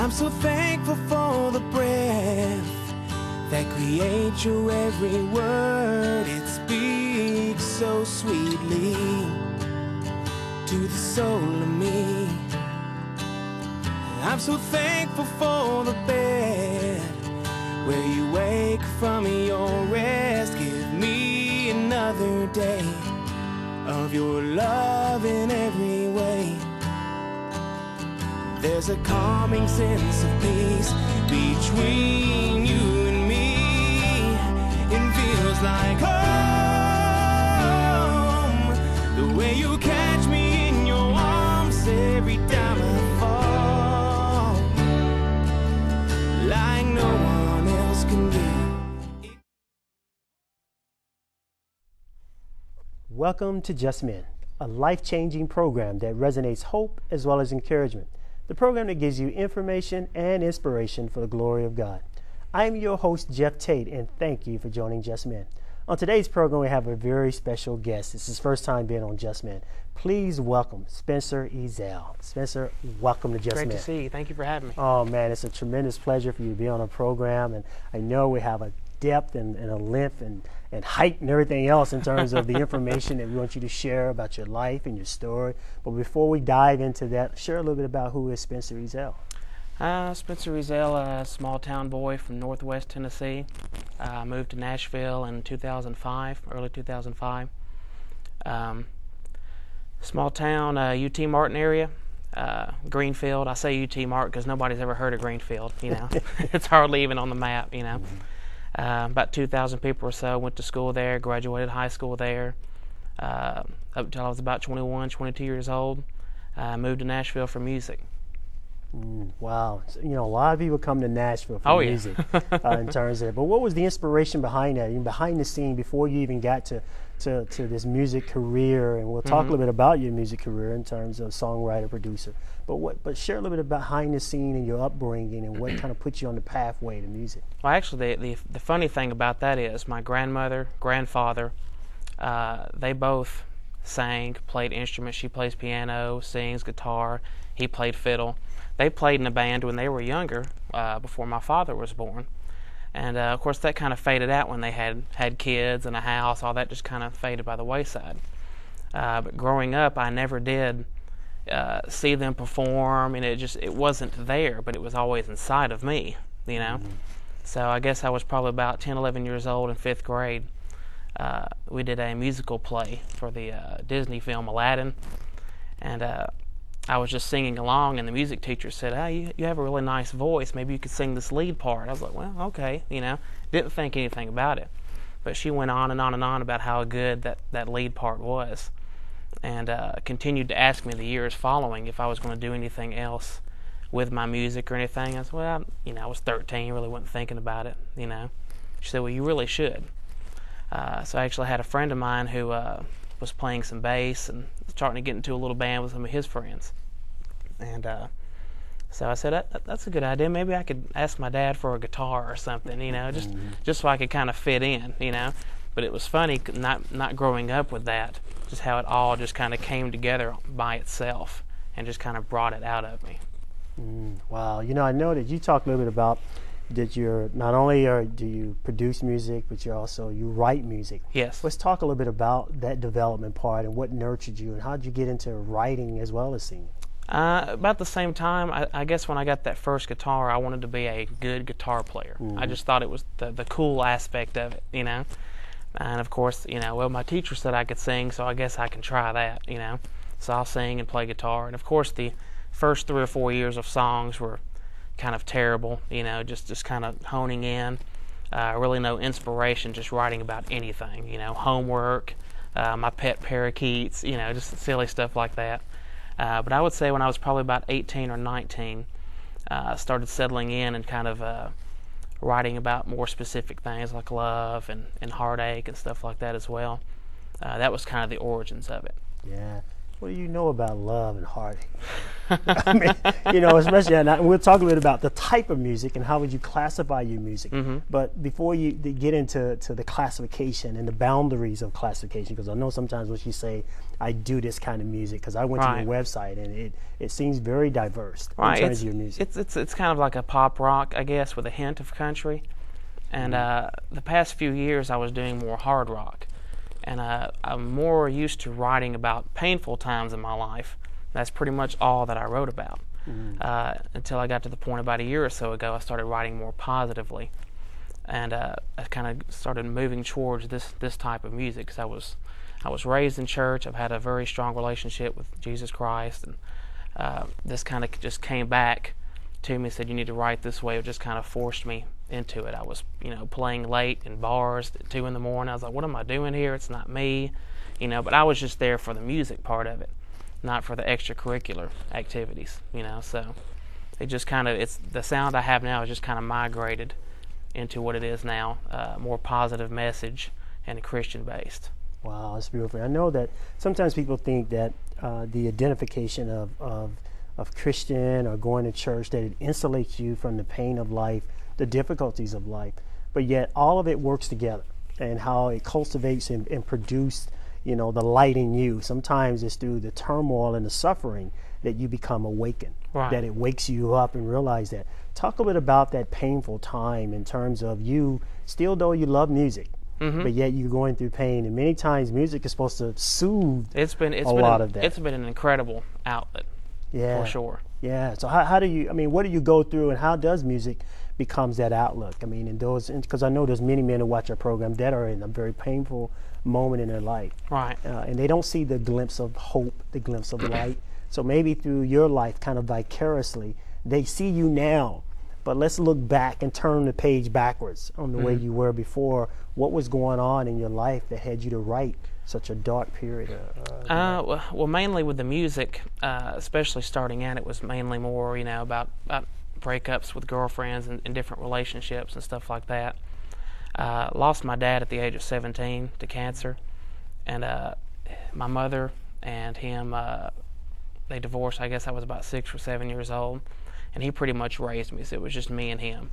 I'm so thankful for the breath that creates your every word. It speaks so sweetly to the soul of me. I'm so thankful for the bed where you wake from your rest. Give me another day of your love in every way. There's a calming sense of peace between you and me. It feels like home, the way you catch me in your arms every time I fall, like no one else can do. Welcome to Just Men, a life-changing program that resonates hope as well as encouragement. The program that gives you information and inspiration for the glory of God. I am your host, Jeff Tate, and thank you for joining Just Men. On today's program, we have a very special guest. It's his first time being on Just Men. Please welcome Spencer Ezell. Spencer, welcome to Just Men. Great to see you. Thank you for having me. Oh, man, it's a tremendous pleasure for you to be on a program, and I know we have a depth and a length and height and everything else in terms of the information that we want you to share about your life and your story. But before we dive into that, share a little bit about who is Spencer Ezell. Spencer Ezell, a small town boy from Northwest Tennessee. Moved to Nashville in 2005, early 2005. Small town, UT Martin area, Greenfield. I say UT Martin because nobody's ever heard of Greenfield, you know. It's hardly even on the map, you know. About 2,000 people or so went to school there, graduated high school there, up until I was about 21, 22 years old. Moved to Nashville for music. Wow. So, you know, a lot of people come to Nashville for music in terms of it. But what was the inspiration behind that, behind the scene, before you even got to this music career? And we'll talk a little bit about your music career in terms of songwriter, producer. But share a little bit about behind the scene and your upbringing and what kind of put you on the pathway to music. Well, actually, the funny thing about that is my grandmother, grandfather, they both sang, played instruments. She plays piano, sings guitar. He played fiddle. They played in a band when they were younger, before my father was born. And, of course, that kind of faded out when they had kids and a house. All that just kind of faded by the wayside. But growing up, I never did see them perform, and it wasn't there, but it was always inside of me, you know. So I guess I was probably about 10, 11 years old in 5th grade. We did a musical play for the Disney film Aladdin, and I was just singing along, and the music teacher said, "Hey, you have a really nice voice. Maybe you could sing this lead part." I was like, "Well, okay," you know. Didn't think anything about it. But she went on and on and on about how good that lead part was, and continued to ask me the years following if I was going to do anything else with my music or anything. I said, "Well, you know, I was 13, really wasn't thinking about it, you know." She said, "Well, you really should." So I actually had a friend of mine who was playing some bass and starting to get into a little band with some of his friends. And so I said, that's a good idea. Maybe I could ask my dad for a guitar or something, you know, just so I could kind of fit in, you know. But it was funny not growing up with that, just how it all just kind of came together by itself and just kind of brought it out of me. Wow. You know, I know that you talked a little bit about that you're not only do you produce music, but you write music. Yes. Let's talk a little bit about that development part and what nurtured you and how did you get into writing as well as singing? About the same time, I guess when I got that first guitar, I wanted to be a good guitar player. I just thought it was the cool aspect of it, you know. And of course, you know, well, my teacher said I could sing, so I guess I can try that, you know. So I'll sing and play guitar. And of course, the first 3 or 4 years of songs were kind of terrible, you know, just kind of honing in. Really no inspiration, just writing about anything, you know, homework, my pet parakeets, you know, just silly stuff like that. But I would say when I was probably about 18 or 19, started settling in and kind of writing about more specific things like love and heartache and stuff like that as well. That was kind of the origins of it. Yeah. What do you know about love and heartache? I mean, especially, and we'll talk a little about the type of music and how would you classify your music. But before you get into the classification and the boundaries of classification, because I know sometimes when you say, I do this kind of music, because I went to your website and it seems very diverse in terms of your music. It's kind of like a pop rock, I guess, with a hint of country. And the past few years I was doing more hard rock. And I'm more used to writing about painful times in my life. That's pretty much all that I wrote about. Until I got to the point about a year or so ago, I started writing more positively. And I kind of started moving towards this type of music, because I was raised in church. I've had a very strong relationship with Jesus Christ. And this kind of just came back to me, said, you need to write this way. It just kind of forced me into it. I was, playing late in bars at 2 in the morning. I was like, what am I doing here? It's not me, but I was just there for the music part of it, not for the extracurricular activities, so it just kind of, it's the sound I have now is just kind of migrated into what it is now, more positive message and Christian based. Wow, that's beautiful. I know that sometimes people think that the identification of Christian or going to church, that it insulates you from the pain of life, the difficulties of life, but yet all of it works together, and how it cultivates and produces, the light in you. Sometimes it's through the turmoil and the suffering that you become awakened, that it wakes you up and realize that. Talk a bit about that painful time in terms of you, still though you love music, but yet you're going through pain, and many times music is supposed to soothe a lot of that. It's been an incredible outlet, for sure. Yeah. So how do you, what do you go through, and how does music becomes that outlook? Because I know there's many men who watch our program that are in a very painful moment in their life. Right. And they don't see the glimpse of hope, the glimpse of light. So maybe through your life, kind of vicariously, they see you now. But let's look back and turn the page backwards on the way you were before. What was going on in your life that had you to write such a dark period? Well, mainly with the music, especially starting out, it was mainly more, about breakups with girlfriends and different relationships and stuff like that. Lost my dad at the age of 17 to cancer, and my mother and him, they divorced. I guess I was about 6 or 7 years old, and he pretty much raised me, so it was just me and him.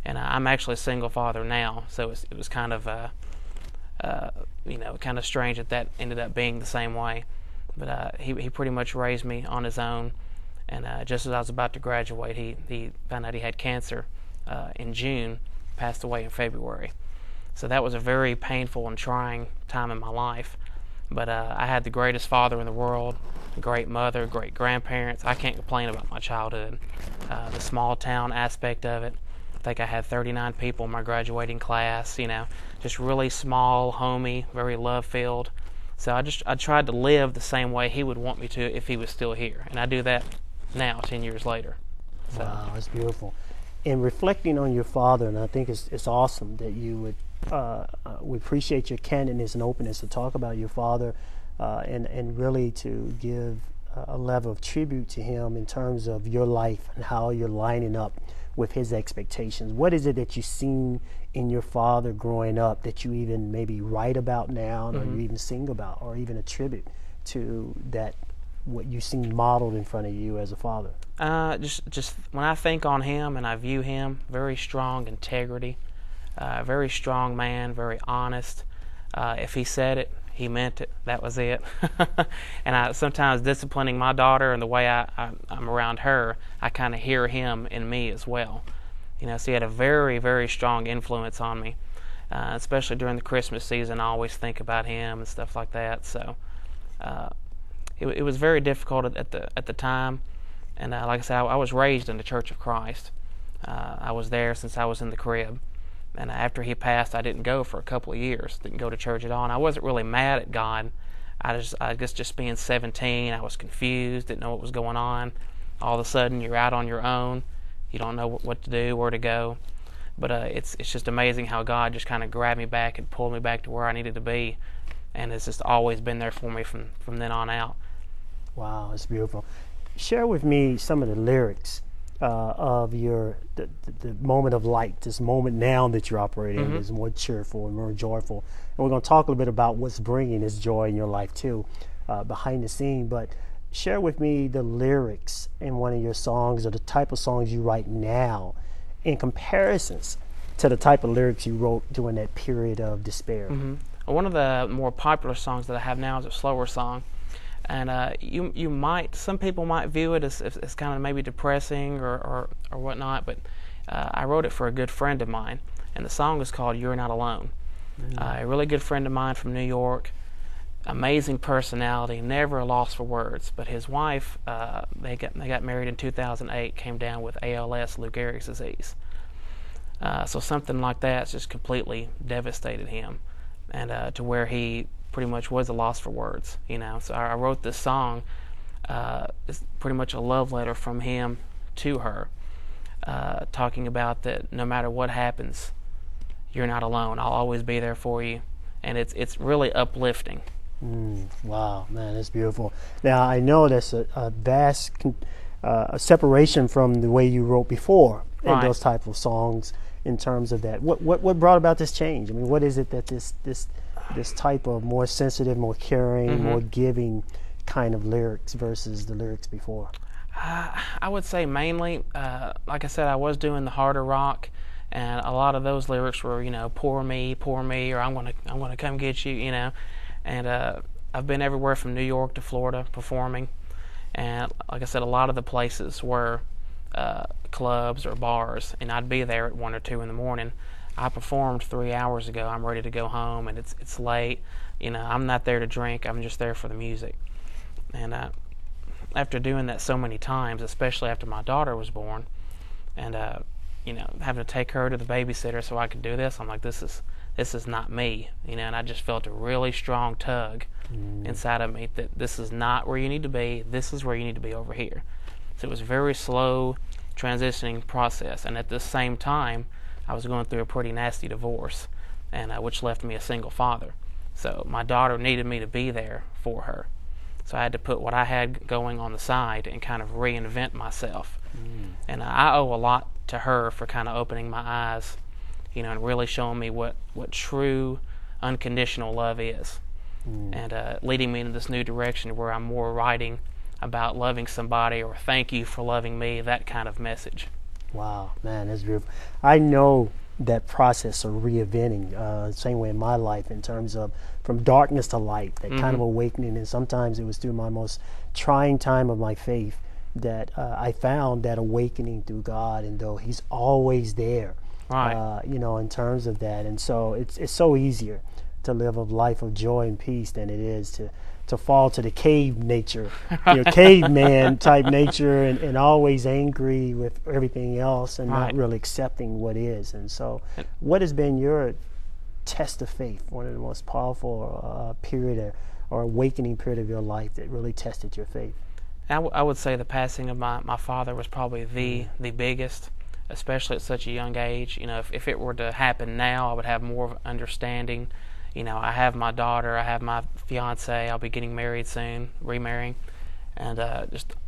And I'm actually a single father now, so it was kind of kind of strange that ended up being the same way. But he pretty much raised me on his own. And just as I was about to graduate, he found out he had cancer in June, passed away in February. So that was a very painful and trying time in my life. But I had the greatest father in the world, a great mother, great grandparents. I can't complain about my childhood. The small town aspect of it. I think I had 39 people in my graduating class, just really small, homey, very love-filled. So I tried to live the same way he would want me to if he was still here. And I do that now, 10 years later. So. Wow, that's beautiful. And reflecting on your father, and I think it's awesome that you would, we appreciate your candidness and openness to talk about your father, and really to give a level of tribute to him in terms of your life and how you're lining up with his expectations. What is it that you've seen in your father growing up that you even maybe write about now, or you even sing about, or even attribute to that, what you've seen modeled in front of you as a father? Just when I think on him and I view him, very strong integrity, very strong man, very honest. If he said it, he meant it. That was it. And sometimes disciplining my daughter and the way I'm around her, I kind of hear him in me as well. So he had a very, very strong influence on me, especially during the Christmas season. I always think about him and stuff like that. So it was very difficult at the time. And like I said, I was raised in the Church of Christ. I was there since I was in the crib. And after he passed, I didn't go for a couple of years. Didn't go to church at all. And I wasn't really mad at God. I guess just being 17, I was confused, didn't know what was going on. All of a sudden, you're out on your own. You don't know what to do, where to go. But it's just amazing how God just kind of grabbed me back and pulled me back to where I needed to be. And it's just always been there for me from then on out. Wow, it's beautiful. Share with me some of the lyrics of the moment of light, this moment now that you're operating is more cheerful and more joyful. And we're going to talk a little bit about what's bringing this joy in your life too, behind the scene. But share with me the lyrics in one of your songs, or the type of songs you write now in comparisons to the type of lyrics you wrote during that period of despair. Mm-hmm. One of the more popular songs that I have now is a slower song, and you might, some people might view it as kind of maybe depressing or whatnot, but I wrote it for a good friend of mine, and the song is called "You're Not Alone." A really good friend of mine from New York, amazing personality, never a loss for words. But his wife, they got married in 2008, came down with ALS, Lou Gehrig's disease. So something like that just completely devastated him, and to where he pretty much was a loss for words. So I wrote this song. It's pretty much a love letter from him to her, talking about that no matter what happens, you're not alone. I'll always be there for you, and it's really uplifting. Wow, man, that's beautiful. Now, I know that's a vast separation from the way you wrote before in those type of songs in terms of that. What brought about this change? I mean, what is it that this type of more sensitive, more caring, more giving kind of lyrics versus the lyrics before? I would say mainly, like I said, I was doing the harder rock, and a lot of those lyrics were, poor me, or I'm gonna come get you, And I've been everywhere from New York to Florida performing, and like I said, a lot of the places were clubs or bars, and I'd be there at 1 or 2 in the morning. I performed 3 hours ago. I'm ready to go home, and it's late. I'm not there to drink. I'm just there for the music. And after doing that so many times, especially after my daughter was born, and having to take her to the babysitter so I could do this, I'm like, this is not me, and I just felt a really strong tug inside of me that this is not where you need to be. This is where you need to be, over here. So it was a very slow transitioning process, and at the same time, I was going through a pretty nasty divorce, and which left me a single father. So my daughter needed me to be there for her. So I had to put what I had going on the side and kind of reinvent myself. And I owe a lot to her for kind of opening my eyes, and really showing me what true unconditional love is, and leading me in this new direction where I'm more writing about loving somebody, or thank you for loving me, that kind of message. Wow, man, that's beautiful. I know that process of reinventing, same way in my life, in terms of from darkness to light, that kind of awakening, and sometimes it was through my most trying time of my faith that I found that awakening through God, and though He's always there, in terms of that. And so it's so easier to live a life of joy and peace than it is to fall to the cave nature, caveman type nature, and always angry with everything else, and not really accepting what is. And so what has been your test of faith, one of the most powerful period or awakening period of your life that really tested your faith? I would say the passing of my father was probably the biggest, especially at such a young age. If it were to happen now, I would have more of an understanding. I have my daughter, I have my fiance, I'll be getting married soon, remarrying, and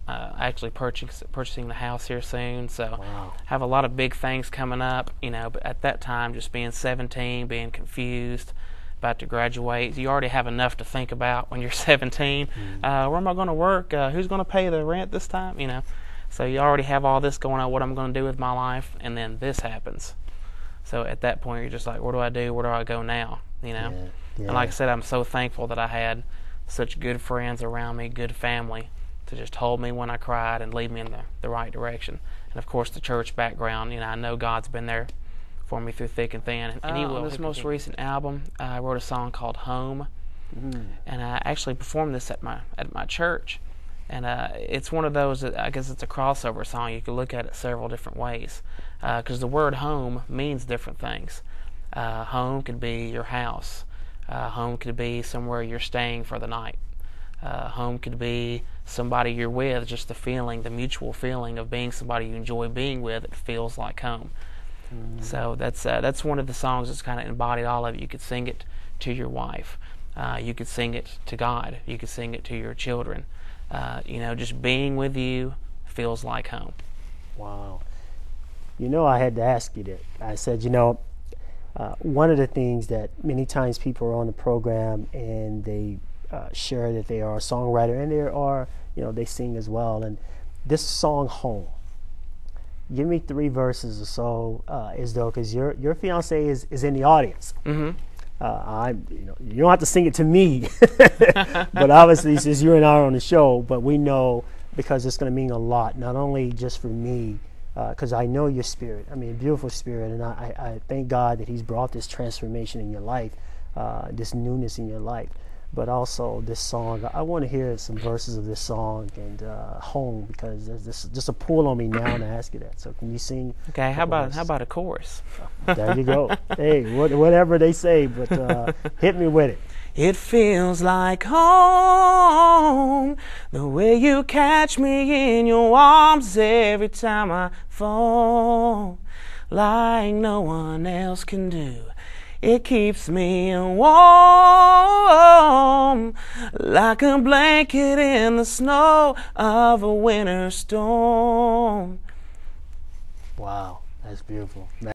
actually purchasing the house here soon. So have a lot of big things coming up, but at that time, just being 17, being confused, about to graduate, you already have enough to think about when you're 17. Where am I going to work? Who's going to pay the rent this time? So you already have all this going on, what I'm going to do with my life, and then this happens. So at that point, you're just like, what do I do? Where do I go now? And like I said, I'm so thankful that I had such good friends around me, good family, to just hold me when I cried and lead me in the right direction. And of course, the church background, I know God's been there for me through thick and thin. And He will. On this most recent album, I wrote a song called Home, and I actually performed this at my church. And it's one of those that I guess it's a crossover song. You could look at it several different ways, because the word home means different things. Home could be your house. Home could be somewhere you're staying for the night. Home could be somebody you're with, just the mutual feeling of being somebody you enjoy being with. It feels like home. So that's one of the songs that's kind of embodied all of it. You could sing it to your wife. You could sing it to God. You could sing it to your children. Just being with you feels like home. Wow. I had to ask you that. I said, one of the things that many times people are on the program and they share that they are a songwriter, and there are they sing as well. And this song, Home, give me 3 verses or so, as though, because your fiance is in the audience. Mm-hmm. You don't have to sing it to me, but obviously since you and I are on the show, but we know, because it's going to mean a lot, not only just for me, because I know your spirit. I mean, beautiful spirit, and I thank God that He's brought this transformation in your life, this newness in your life. But also this song, I want to hear some verses of this song and Home, because there's just a pull on me now to ask you that. So can you sing? Okay, how about a chorus? There you go. Hey, whatever they say, but hit me with it. It feels like home, the way you catch me in your arms every time I fall, like no one else can do. It keeps me warm, like a blanket in the snow of a winter storm. Wow, that's beautiful.